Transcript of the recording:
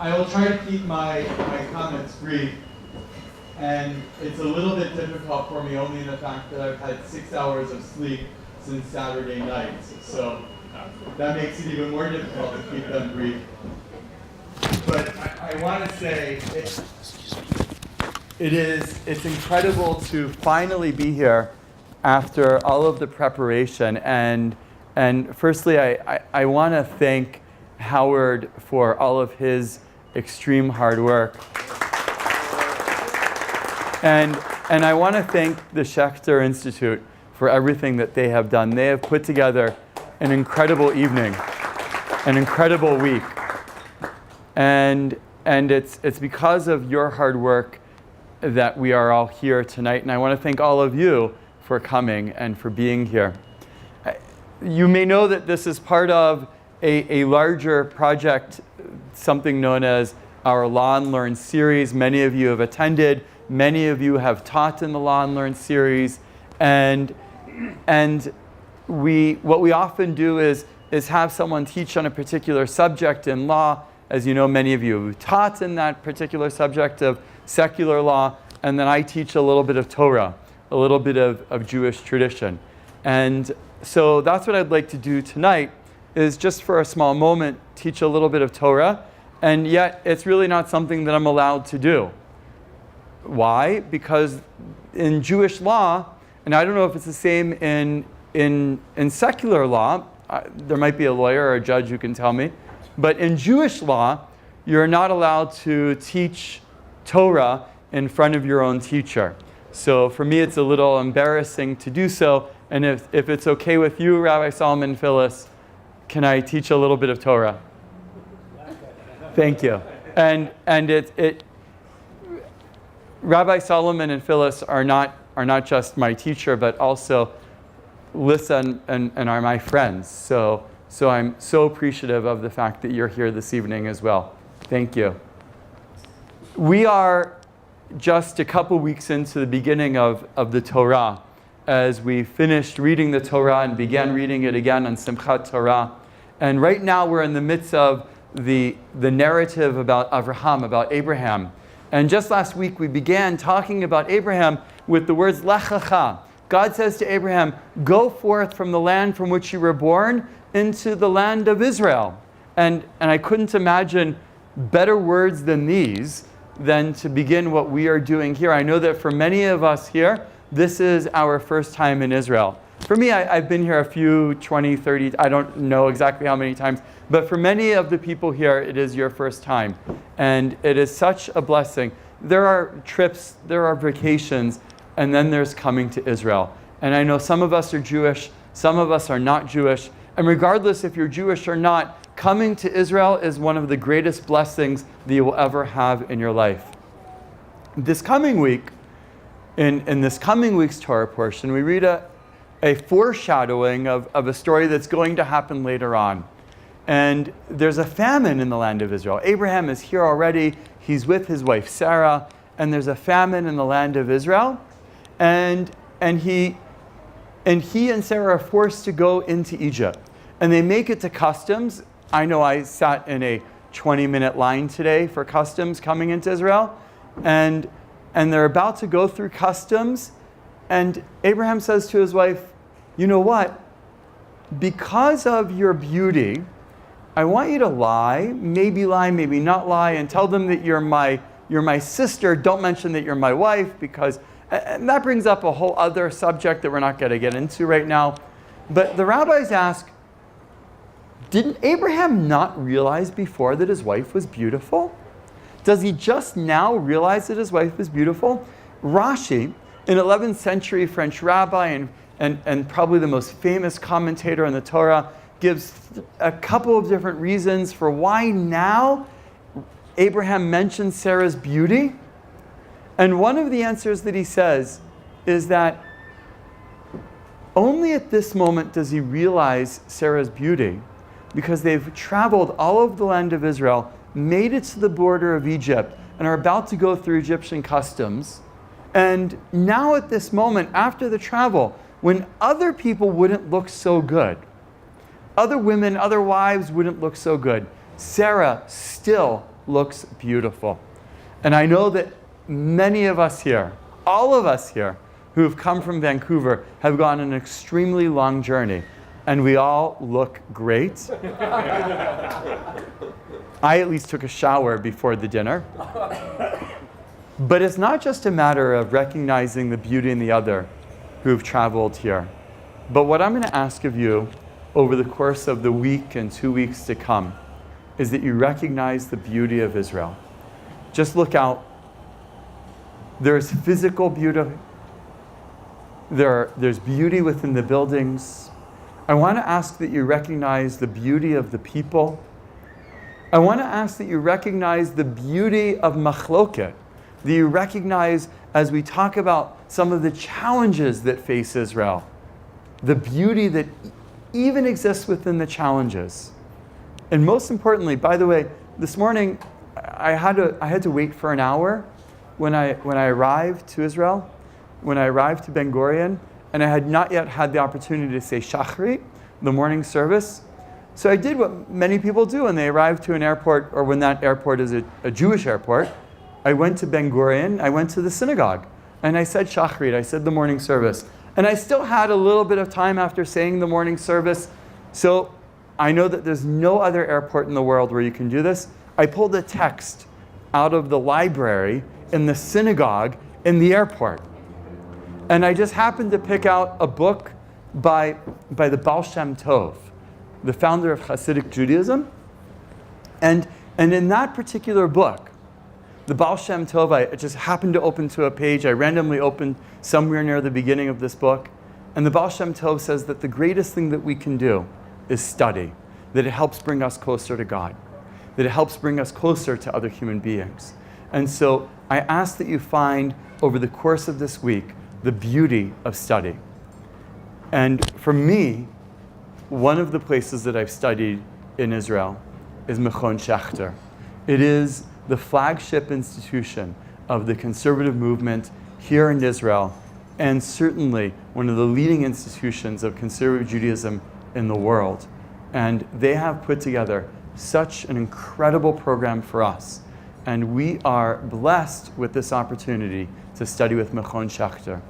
I will try to keep my comments brief, and it's a little bit difficult for me only in the fact that I've had 6 hours of sleep since Saturday night, so that makes it even more difficult to keep them brief. But I want to say it's incredible to finally be here after all of the preparation, and firstly I want to thank Howard for all of his extreme hard work, and I want to thank the Schechter Institute for everything that they have done. They have put together an incredible evening, an incredible week, and it's because of your hard work that we are all here tonight, and I want to thank all of you for coming and for being here. You may know that this is part of a larger project, something known as our Law and Learn series. Many of you have attended, many of you have taught in the Law and Learn series, and what we often do is have someone teach on a particular subject in law. As you know, many of you have taught in that particular subject of secular law, and then I teach a little bit of Torah, a little bit of Jewish tradition. And so that's what I'd like to do tonight, is just for a small moment teach a little bit of Torah, and yet it's really not something that I'm allowed to do. Why? Because in Jewish law, and I don't know if it's the same in secular law, there might be a lawyer or a judge who can tell me, but in Jewish law, you're not allowed to teach Torah in front of your own teacher. So for me, it's a little embarrassing to do so, and if it's okay with you, Rabbi Solomon Phyllis, can I teach a little bit of Torah? Thank you. And Rabbi Solomon and Phyllis are not just my teacher, but also listen and are my friends. So I'm so appreciative of the fact that you're here this evening as well. Thank you. We are just a couple weeks into the beginning of the Torah, as we finished reading the Torah and began reading it again on Simchat Torah. And right now we're in the midst of the narrative about Avraham, about Abraham. And just last week we began talking about Abraham with the words Lech Lecha. God says to Abraham, go forth from the land from which you were born into the land of Israel. And I couldn't imagine better words than these than to begin what we are doing here. I know that for many of us here, this is our first time in Israel. For me, I've been here a few, 20, 30, I don't know exactly how many times, but for many of the people here, it is your first time. And it is such a blessing. There are trips, there are vacations, and then there's coming to Israel. And I know some of us are Jewish, some of us are not Jewish, and regardless if you're Jewish or not, coming to Israel is one of the greatest blessings that you will ever have in your life. This coming week, in this coming week's Torah portion, we read a foreshadowing of a story that's going to happen later on. And there's a famine in the land of Israel. Abraham is here already. He's with his wife Sarah, and there's a famine in the land of Israel. And he and Sarah are forced to go into Egypt. And they make it to customs. I know I sat in a 20-minute line today for customs coming into Israel. And they're about to go through customs. And Abraham says to his wife, you know what? Because of your beauty, I want you to lie, maybe not lie, and tell them that you're my sister. Don't mention that you're my wife, because and that brings up a whole other subject that we're not going to get into right now. But the rabbis ask, didn't Abraham not realize before that his wife was beautiful? Does he just now realize that his wife is beautiful? Rashi, an 11th century French rabbi and probably the most famous commentator on the Torah, gives a couple of different reasons for why now Abraham mentions Sarah's beauty. And one of the answers that he says is that only at this moment does he realize Sarah's beauty, because they've traveled all over the land of Israel, made it to the border of Egypt, and are about to go through Egyptian customs. And now at this moment, after the travel, when other people wouldn't look so good, other women, other wives wouldn't look so good, Sarah still looks beautiful. And I know that many of us here, all of us here, who have come from Vancouver have gone an extremely long journey, and we all look great. I at least took a shower before the dinner. But it's not just a matter of recognizing the beauty in the other who've traveled here. But what I'm going to ask of you over the course of the week and 2 weeks to come is that you recognize the beauty of Israel. Just look out. There's physical beauty. There's beauty within the buildings. I want to ask that you recognize the beauty of the people. I want to ask that you recognize the beauty of machloket, that you recognize, as we talk about some of the challenges that face Israel, the beauty that even exists within the challenges. And most importantly, by the way, this morning I had to wait for an hour when I arrived to Israel, when I arrived to Ben Gurion, and I had not yet had the opportunity to say Shachrit, the morning service. So I did what many people do when they arrive to an airport, or when that airport is a Jewish airport. I went to Ben Gurion, I went to the synagogue, and I said Shachrit, I said the morning service. And I still had a little bit of time after saying the morning service, so I know that there's no other airport in the world where you can do this. I pulled a text out of the library in the synagogue in the airport. And I just happened to pick out a book by the Baal Shem Tov, the founder of Hasidic Judaism. And in that particular book, the Baal Shem Tov, I just happened to open to a page. I randomly opened somewhere near the beginning of this book. And the Baal Shem Tov says that the greatest thing that we can do is study, that it helps bring us closer to God, that it helps bring us closer to other human beings. And so I ask that you find, over the course of this week, the beauty of study. And for me, one of the places that I've studied in Israel is Schechter. It is the flagship institution of the conservative movement here in Israel, and certainly one of the leading institutions of conservative Judaism in the world. And they have put together such an incredible program for us. And we are blessed with this opportunity to study with Schechter.